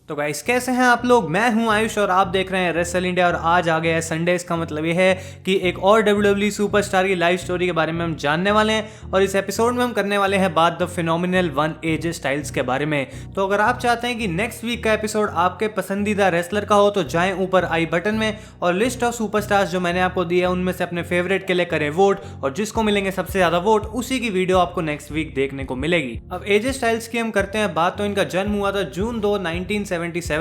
तो गाइस कैसे हैं आप लोग। मैं हूं आयुष और आप देख रहे हैं रेसल इंडिया। और आज आ गया है संडे। इसका मतलब ये है कि एक और WWE सुपरस्टार की लाइफ स्टोरी के बारे में हम जानने वाले हैं और इस एपिसोड में हम करने वाले हैं बात the phenomenal one AJ Styles के बारे में। तो अगर आप चाहते हैं कि नेक्स्ट वीक का एपिसोड आपके पसंदीदा रेसलर का हो तो जाएं ऊपर आई बटन में और लिस्ट ऑफ सुपरस्टार्स जो मैंने आपको दी है उनमें से अपने फेवरेट के लिए करें वोट, और जिसको मिलेंगे सबसे ज्यादा वोट उसी की वीडियो आपको नेक्स्ट वीक देखने को मिलेगी। अब एजे स्टाइल्स की हम करते हैं बात। तो इनका जन्म हुआ था जून 2, 1977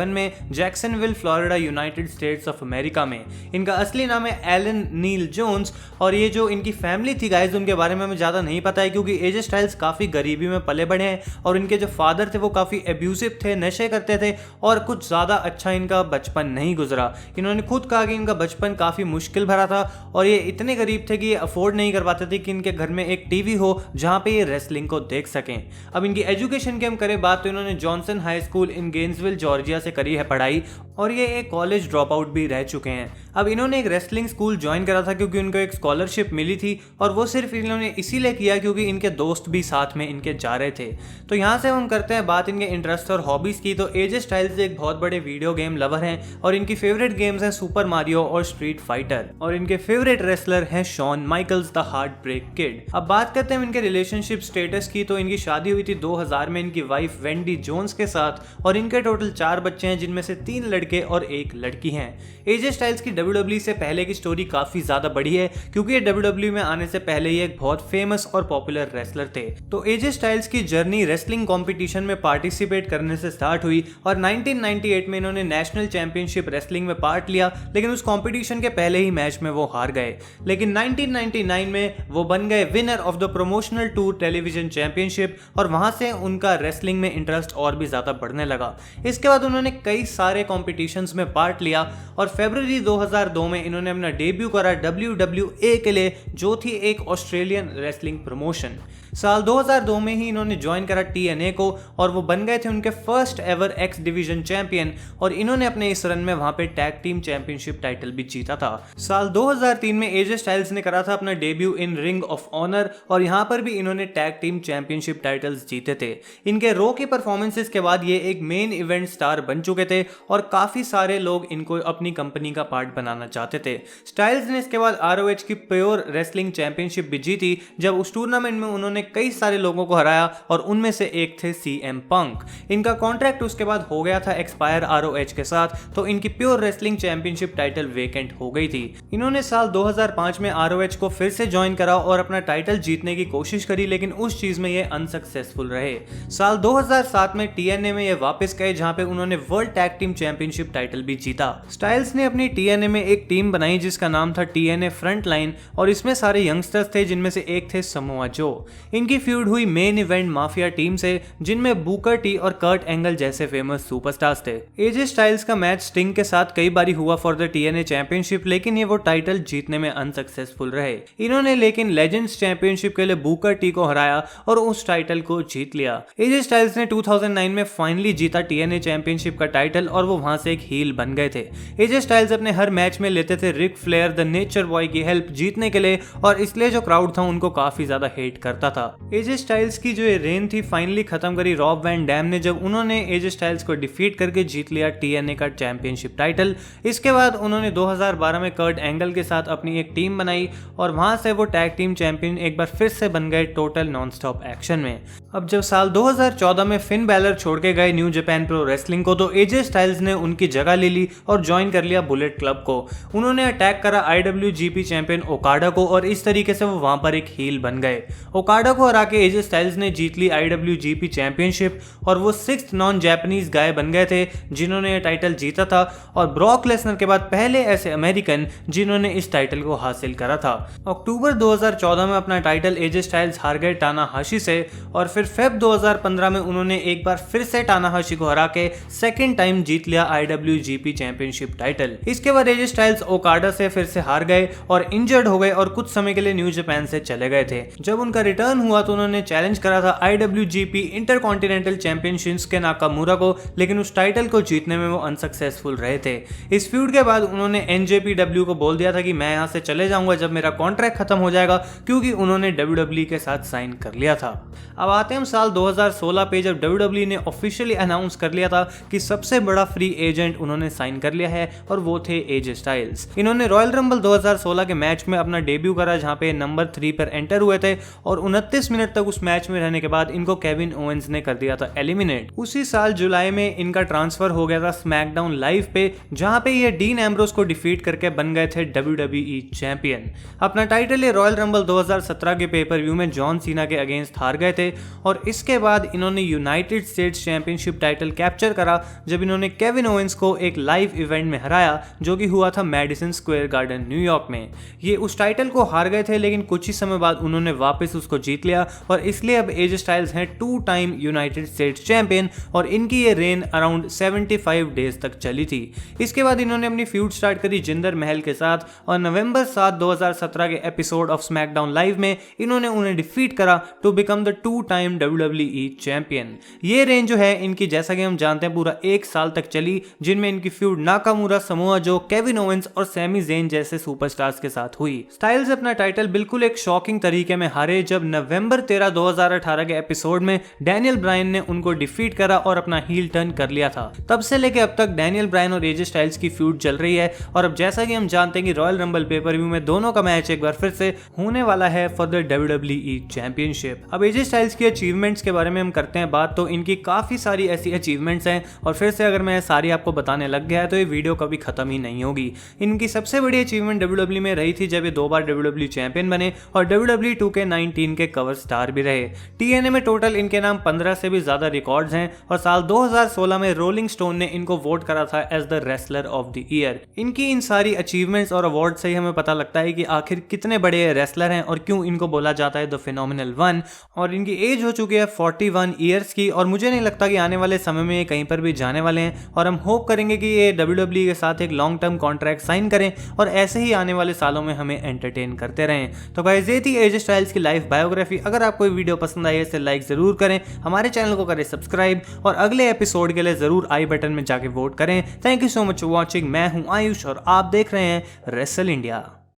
में Jacksonville, Florida, United states of America में। इनका असली नाम है एलन नील जोन्स। और ये जो इनकी फैमिली थी गाइस उनके बारे में हमें ज़्यादा नहीं पता है क्योंकि एजे स्टाइल्स काफ़ी गरीबी में पले बड़े हैं और इनके जो फादर थे वो काफ़ी एब्यूसिव थे, नशे करते थे और कुछ ज़्यादा अच्छा इनका बचपन नहीं गुजरा। इन्होंने खुद कहा कि इनका बचपन काफ़ी मुश्किल भरा था और ये इतने गरीब थे कि ये अफोर्ड नहीं कर पाते थे कि इनके घर में एक टीवी हो जहाँ पे ये रेसलिंग को देख सकें। अब इनकी एजुकेशन की हम करें बात तो इन्होंने जॉनसन हाई स्कूल इन गेन्सविल जॉर्जिया से करी है पढ़ाई और ये एक कॉलेज ड्रॉप आउट भी रह चुके हैं। अब इन्होंने एक रेसलिंग स्कूल ज्वाइन करा था क्योंकि उनको एक स्कॉलरशिप मिली थी और वो सिर्फ इन्होंने इसीलिए किया क्योंकि इनके दोस्त भी साथ में इनके जा रहे थे। तो यहाँ से हम करते हैं बात इनके इंटरेस्ट और हॉबीज की। तो एजे स्टाइल्स एक बहुत बड़े वीडियो गेम लवर हैं और इनकी फेवरेट गेम्स हैं सुपर मारियो और स्ट्रीट फाइटर, और इनके फेवरेट रेसलर हैं Shawn Michaels the Heart Break Kid. अब बात करते हैं इनके रिलेशनशिप स्टेटस की। तो इनकी शादी हुई थी 2000 में इनकी वाइफ वेंडी जोन्स के साथ और इनके टोटल 4 बच्चे हैं जिनमें से 3 लड़के और 1 लड़की हैं। एजे स्टाइल्स की WWE से पहले की स्टोरी काफी ज्यादा बड़ी है क्योंकि ये WWE में आने से पहले ही एक बहुत फेमस और पॉपुलर रेसलर थे। तो एजे स्टाइल्स की जर्नी रेसलिंग कंपटीशन में पार्टिसिपेट करने से स्टार्ट हुई और 1998 में इन्होंने नेशनल चैंपियनशिप रेसलिंग में पार्ट लिया, लेकिन उस कंपटीशन के पहले ही मैच में वो हार गए। लेकिन 1999 में वो बन गए winner of the promotional tour television championship और वहां से उनका रेसलिंग में इंटरेस्ट और भी ज्यादा बढ़ने लगा। इसके बाद उन्होंने कई सारे कॉम्पिटिशन्स में पार्ट लिया और फरवरी 2002 में इन्होंने अपना डेब्यू करा WWE के लिए, जो थी एक ऑस्ट्रेलियन रेसलिंग प्रमोशन। साल 2002 में ही इन्होंने ज्वाइन करा TNA को और वो बन गए थे उनके first ever x division champion और इन्होंने अपने इस रन में वहां पे टैग टीम चैंपियनशिप टाइटल भी जीता था। साल 2003 में एजे स्टाइल्स ने करा था अपना debut in Ring of Honor और यहां पर भी इन्होंने टैग टीम चैंपियनशिप टाइटल्स जीते थे। इनके रो की परफॉर्मेंसेस के बाद ये एक मेन इवेंट स्टार बन चुके थे और काफी सारे लोग इनको अपनी कंपनी का पार्ट बनाना चाहते थे। स्टाइल्स ने इसके बाद ROH की प्योर रेसलिंग चैंपियनशिप भी जीती जब उस टूर्नामेंट में उन्होंने कई सारे लोगों को हराया और उनमें से एक थे CM पंक। इनका कॉन्ट्रैक्ट उसके बाद हो गया था एक्सपायर ROH के साथ, तो इनकी pure wrestling championship title vacant हो गई थी। इन्होंने साल 2005 में ROH को फिर से ज्वाइन करा और अपना टाइटल जीतने की कोशिश करी, लेकिन उस चीज में ये अनसक्सेसफुल रहे। साल 2007 में TNA में ये वापस गए जहां पे उन्होंने world tag team championship title भी जीता। स्टाइल्स ने अपनी TNA में एक टीम बनाई जिसका नाम था TNA फ्रंटलाइन और इसमें सारे यंगस्टर्स थे जिनमें से एक थे समोआ जो। इनकी फ्यूड हुई मेन इवेंट माफिया टीम से जिनमें बूकर टी और कर्ट एंगल जैसे फेमस सुपरस्टार्स थे। एजे स्टाइल्स का मैच स्टिंग के साथ कई बारी हुआ फॉर द TNA चैंपियनशिप, लेकिन ये वो टाइटल जीतने में अनसक्सेसफुल रहे। इन्होंने लेकिन लेजेंड्स चैंपियनशिप के लिए बूकर टी को हराया और उस टाइटल को जीत लिया। एजे स्टाइल्स ने 2009 में फाइनली जीता TNA चैंपियनशिप का टाइटल और वो वहां से एक हील बन गए थे। एजे स्टाइल्स अपने हर मैच में लेते थे Ric Flair the nature boy की हेल्प जीतने के लिए और इसलिए जो क्राउड था उनको काफी ज्यादा हेट करता था। एजे स्टाइल्स की जो ये रेन थी फाइनली खत्म करी रॉब वैन डैम ने जब उन्होंने एजे स्टाइल्स को डिफीट करके जीत लिया TNA का चैंपियनशिप टाइटल। इसके बाद उन्होंने 2012 में कर्ट एंगल के साथ अपनी एक टीम बनाई और वहां से वो टैग टीम चैंपियन एक बार फिर से बन गए टोटल नॉन स्टॉप एक्शन में। अब जब साल 2014 में फिन बैलर छोड़ के गए न्यू जापान प्रो रेसलिंग को तो एजे स्टाइल्स ने उनकी जगह ले ली और ज्वाइन कर लिया बुलेट क्लब को। उन्होंने अटैक करा IWGP चैंपियन ओकाडा को और इस तरीके से वो वहां पर एक हील बन गए। ओकाडा को हरा के एजे स्टाइल्स ने जीत ली IWGP चैंपियनशिप और वो 6th नॉन जापानीज गाय बन गए थे जिन्होंने ये टाइटल जीता था और ब्रॉक लेसनर के बाद पहले ऐसे अमेरिकन जिन्होंने इस टाइटल को हासिल करा था। अक्टूबर 2014 में अपना टाइटल एजे स्टाइल्स हार गए टानाहाशी से और फिर फेब 2015 में उन्होंने एक बार फिर से टानाहाशी को हरा के सेकेंड टाइम जीत लिया IWGP चैंपियनशिप टाइटल। इसके बाद एजे स्टाइल्स ओकाडा से फिर से हार गए और इंजर्ड हो गए और कुछ समय के लिए न्यू जापान से चले गए थे। जब उनका रिटर्न टर्न हुआ तो उन्होंने चैलेंज करा था IWGP intercontinental champion Shinsuke Nakamura को, लेकिन उस टाइटल को जीतने में वो अनसक्सेसफुल रहे थे। इस फ्यूड के बाद उन्होंने NJPW को बोल दिया था कि मैं यहाँ से चले जाऊंगा जब मेरा कॉन्ट्रैक्ट खत्म हो जाएगा, क्योंकि उन्होंने WWE के साथ साइन कर लिया था। अब आते हैं हम साल 2016 पे, जब WWE ने ऑफिशियली अनाउंस कर लिया था कि सबसे बड़ा फ्री एजेंट उन्होंने साइन कर लिया है और वो थे AJ स्टाइल्स। इन्होंने रॉयल रंबल 2016 के मैच में अपना डेब्यू करा, जहां पे नंबर 3 पर एंटर हुए थे और 29 मिनट तक उस मैच में रहने के बाद इनको केविन ओवेंस ने कर दिया था एलिमिनेट। उसी साल जुलाई में इनका ट्रांसफर हो गया था स्मैकडाउन लाइव पे, जहां पे ये डीन एम्ब्रोस को डिफीट करके बन गए थे WWE चैंपियन। अपना टाइटल ये रॉयल रंबल 2017 के पेपर व्यू में जॉन सीना के अगेंस्ट हार गए थे और इसके बाद इन्होंने United states championship title capture करा जब इन्होंने केविन ओवेंस को एक लाइव इवेंट में हराया, जो कि हुआ था मैडिसन स्क्वायर गार्डन न्यूयॉर्क में। ये उस टाइटल को हार गए थे, लेकिन कुछ ही समय बाद उन्होंने वापस उसको जीत लिया और इसलिए अब AJ स्टाइल्स हैं 2 टाइम यूनाइटेड स्टेट्स चैंपियन और इनकी ये रेन अराउंड 75 डेज तक चली थी। इसके बाद इन्होंने अपनी फ्यूड स्टार्ट करी जिंदर महल के साथ और नवंबर 7, 2017 के एपिसोड ऑफ स्मैकडाउन लाइव में इन्होंने उन्हें डिफीट करा to become the 2 time WWE champion. ये रेन जो है इनकी, जैसा कि हम जानते हैं, पूरा 1 साल तक चली, जिनमें इनकी feud Nakamura, Samoa Joe, Kevin Owens और सैमी ज़ेन जैसे सुपरस्टार्स के साथ हुई। स्टाइल्स अपना टाइटल बिल्कुल एक शॉकिंग तरीके में हारे जब नवंबर 13, 2018 के एपिसोड में डैनियल ब्रायन ने उनको डिफीट करा और अपना हील टर्न कर लिया था। तब से लेके अब तक डैनियल ब्रायन और AJ स्टाइल्स की फ्यूड चल रही है और अब जैसा कि हम जानते हैं कि रॉयल रंबल पेपर व्यू में दोनों का मैच एक बार फिर से होने वाला है फॉर द WWE चैंपियनशिप। अब AJ स्टाइल्स की अचीवमेंट्स के बारे में हम करते हैं बात, तो इनकी काफी सारी ऐसी अचीवमेंट्स हैं और फिर से अगर मैं सारी आपको बताने लग गया है तो ये वीडियो कभी खत्म ही नहीं होगी। इनकी सबसे बड़ी अचीवमेंट WWE में रही थी जब ये 2 बार WWE चैंपियन बने और WWE 2K19 के कवर स्टार भी रहे। TNA में टोटल इनके नाम 15 से भी ज्यादा रिकॉर्ड्स हैं और साल 2016 में रोलिंग स्टोन ने इनको वोट करा था as the wrestler of the year. इनकी इन सारी अचीवमेंट्स और अवार्ड से ही हमें पता लगता है कि आखिर कितने बड़े रेसलर हैं और क्यों इनको बोला जाता है द फिनोमिनल वन। और इनकी एज हो चुकी है 41 ईयर्स की और मुझे नहीं लगता कि आने वाले समय में ये कहीं पर भी जाने वाले हैं और हम होप करेंगे कि ये WWE के साथ एक लॉन्ग टर्म कॉन्ट्रैक्ट साइन करें और ऐसे ही आने वाले सालों में हमें एंटरटेन करते रहें। तो गाइस, ये थी AJ स्टाइल्स की लाइफ बायोग्राफी। अगर आपको ये वीडियो पसंद आई है इसे लाइक जरूर करें, हमारे चैनल को करें सब्सक्राइब और अगले एपिसोड के लिए जरूर आई बटन में जाके वोट करें। Thank you so much for watching. मैं हूं आयुष और आप देख रहे हैं रेसल इंडिया।